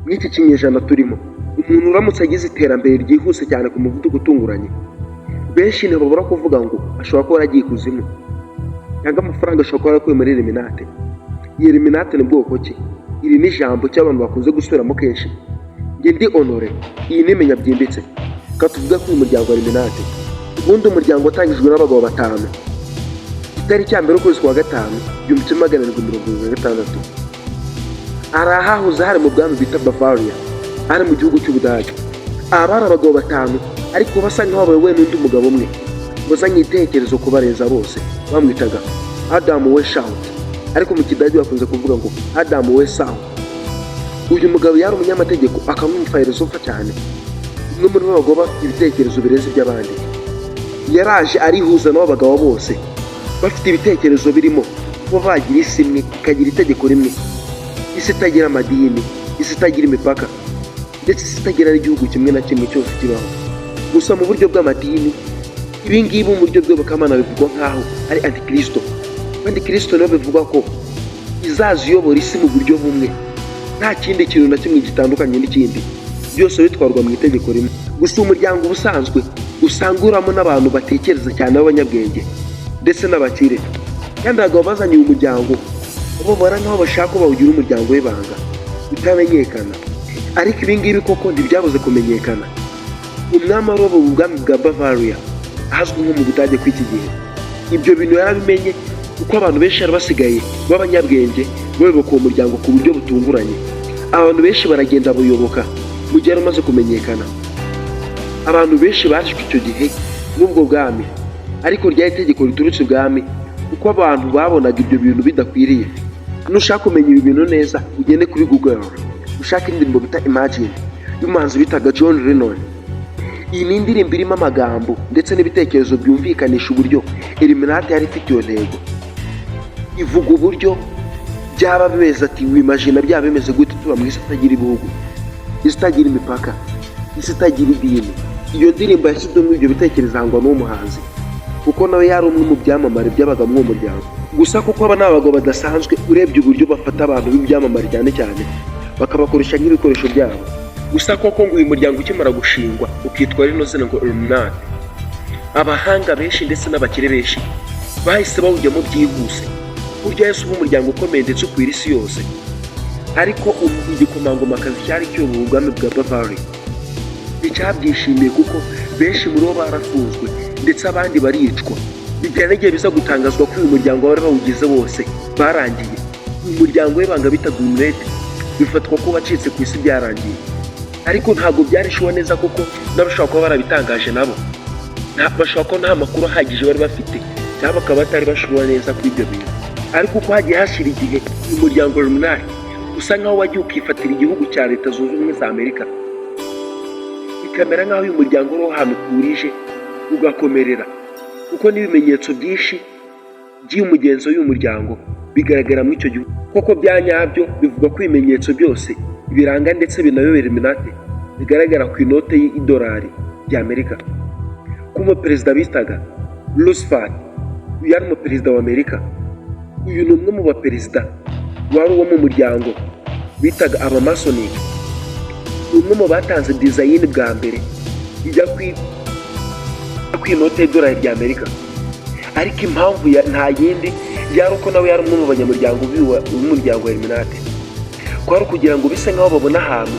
mw'iki kinyejana turimo umuntu uramutse agize iterambere ryihuse cyane ku muvuduko utunguranye, benshi ntibabura kuvuga ngo ashobora kuba yaragiye ikuzimu cyangwa amafaranga ashobora kuba yarakuye muri Illuminati. Iyi Illuminati ni bwoko ki? Iri ni ijambo cy'abantu bakunze gusubiramo kenshi. Njye ndi Honore, iyi ni imenya byimbitse. Ka tuvuga ko uyu muryango wa Illuminati ubundi umuryango watangijwe n'abagabo batanu itariki ya mbere ukwezi kwa gatanu 1776. Ari ahahoze hari mu bwami bita Bavaria, ari mu gihugu cy'Ubudage. Abari abagabo batanu ariko basa nk'aho bayobowe n'undi mugabo umwe wazanye itekerezo kubareza bose, bamwitaga Adam Weishaupt, ariko mu Kidage bakunze kuvuga ngo Adam Weishaupt. Uyu mugabo yari umunyamategeko akaba umufayilizofa cyane, umwe muri bo bagabo bafite ibitekerezo bireze iby'abandi. Yaraje arihuza n'abo bagabo bose bafite ibitekerezo birimo kuba bagira isi imwe ikagira itegeko rimwe, isi itagira amadini, isi itagira imipaka, ndetse isi itagira n'igihugu kimwe na kimwe cyose kibaho. Gusa mu buryo bw'amadini ibi ngibi mu buryo bw'abakamana bivugwa nk'aho ari Antikristo. Antikristo niyo bivugwa ko izaza iyobora isi mu buryo bumwe, nta kindi kintu na kimwe gitandukanye n'ikindi, byose bitwarwa mu itegeko rimwe. Gusa umuryango ubusanzwe usanga uramo n'abantu batekereza cyane b'abanyabwenge ndetse n'abakire, kandi abagabo bazanye uyu muryango bo bara nk'aho bashaka ko bawugira umuryango w'ibanga utamenyekana. Ariko ibi ngibi koko ntibyabuze kumenyekana. Umwami aroba ubwami bwa Bavaria ahazwi nko mu Budage kw'iki gihe, ibyo bintu yarabimenye kuko abantu benshi bari basigaye b'abanyabwenge bayoboka uwo muryango ku buryo butunguranye. Abantu benshi baragenda buyoboka mu gihe rumaze kumenyekana. Abantu benshi bashwe icyo gihe n'ubwo bwami, ariko ryari itegeko riturutse ubwami kuko abantu babonaga ibyo bintu bidakwiriye. Nushaka kumenya ibi bintu neza ugende kuri Google ushaka indirimbo bita Imagine y'umuhanzi bitaga John Lennon. Iyi ni indirimbo irimo amagambo ndetse n'ibitekerezo byumvikanisha uburyo Illuminati yari ifite iyo ntego. Ivuga uburyo byaba bimeze, ati wimagine byaba bimeze gute tuba mu isi itagira ibihugu, isi itagira imipaka, isi itagira idini. Iyo ndirimbo yashyizwe muri ibyo bitekerezo ahangwa n'uwo muhanzi kuko nawe yari umwe mu byamamare byabaga muri uwo muryango. Gusa kuko aba ni abagabo badasanzwe, urebye uburyo bafata abantu b'ibyamamare cyane cyane bakabakoresha nk'ibikoresho byabo. Gusa koko ngo uyu muryango ukimara gushingwa ukitwa rino zina ngo Illuminati, abahanga benshi ndetse n'abakire benshi bahise bawujyamo byihuse. Burya Yesu umuryango ukomeye ndetse ukwira isi yose. Ariko igikomangomakazi cyari kiyoboye ubwami bwa Bavaria nticyabyishimiye kuko benshi muri bo barafunzwe ndetse abandi baricwa. Bijyana n'igihe biza gutangazwa ko uyu muryango wari bawugize wose barangiye. Uyu muryango w'ibanga bitaga Illuminati bifatwa ko wacitse ku isi byarangiye, ariko ntabwo byarishuwa neza kuko n'abashobora kuba barabitangaje nabo bashobora ko nta makuru ahagije bari bafite cyangwa bakaba batari bashuwa neza kuri ibyo bintu. Ariko uko hagiye hashira igihe uyu muryango Illuminati usa nk'aho wagiye ukifatira igihugu cya Leta Zunze Ubumwe za Amerika, bikamera nk'aho uyu muryango uri ahantu uturije ugakomerera, kuko n'ibimenyetso byinshi by'umugenzo w'uyu muryango bigaragara muri icyo gihugu. Koko bya nyabyo bivuga ko ibimenyetso byose biranga ndetse binayobera Illuminati bigaragara ku inote y'idolari ry'Amerika. Ko umuperezida bitaga Roosevelt yari umuperezida wa Amerika. Uyu ni umwe mu baperezida wari uwo mu muryango bitaga abamasonic. Umwe mu batanze design bwa mbere ijya ku inote y'idolari ry'Amerika. Ariko impamvu nta yindi yari uko nawe yari umwe mu banyamuryango b'umuryango wa Illuminati. Kwari kugira ngo bise nk'aho babona ahantu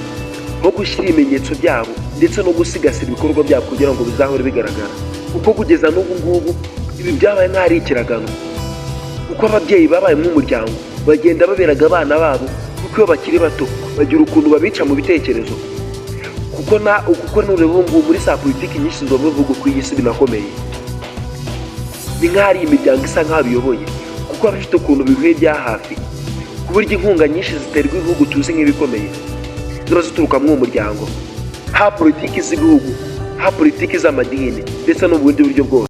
ho gushyira ibimenyetso byabo ndetse no gusigasira ibikorwa byabo kugira ngo bizahore bigaragara. Kuko kugeza n'ubu ngubu ibi byabaye nk'ari ikiragano, kuko ababyeyi babaye nk'umuryango bagenda baberaga abana babo kuko iyo bakiri bato bagira ukuntu babica mu bitekerezo. Kuko n'ureba ubu ngubu muri za politiki nyinshi zo mu bihugu ku isi binakomeye, ni nk'ari imiryango isa nk'aho biyoboye kuko bafite ukuntu bihuye bya hafi, ku buryo inkunga nyinshi ziterwa ibihugu tuzi nk'ibikomeye ziba zituruka muri uwo muryango, ha politiki z'ibihugu, ha politiki z'amadini ndetse n'ubundi buryo bwose.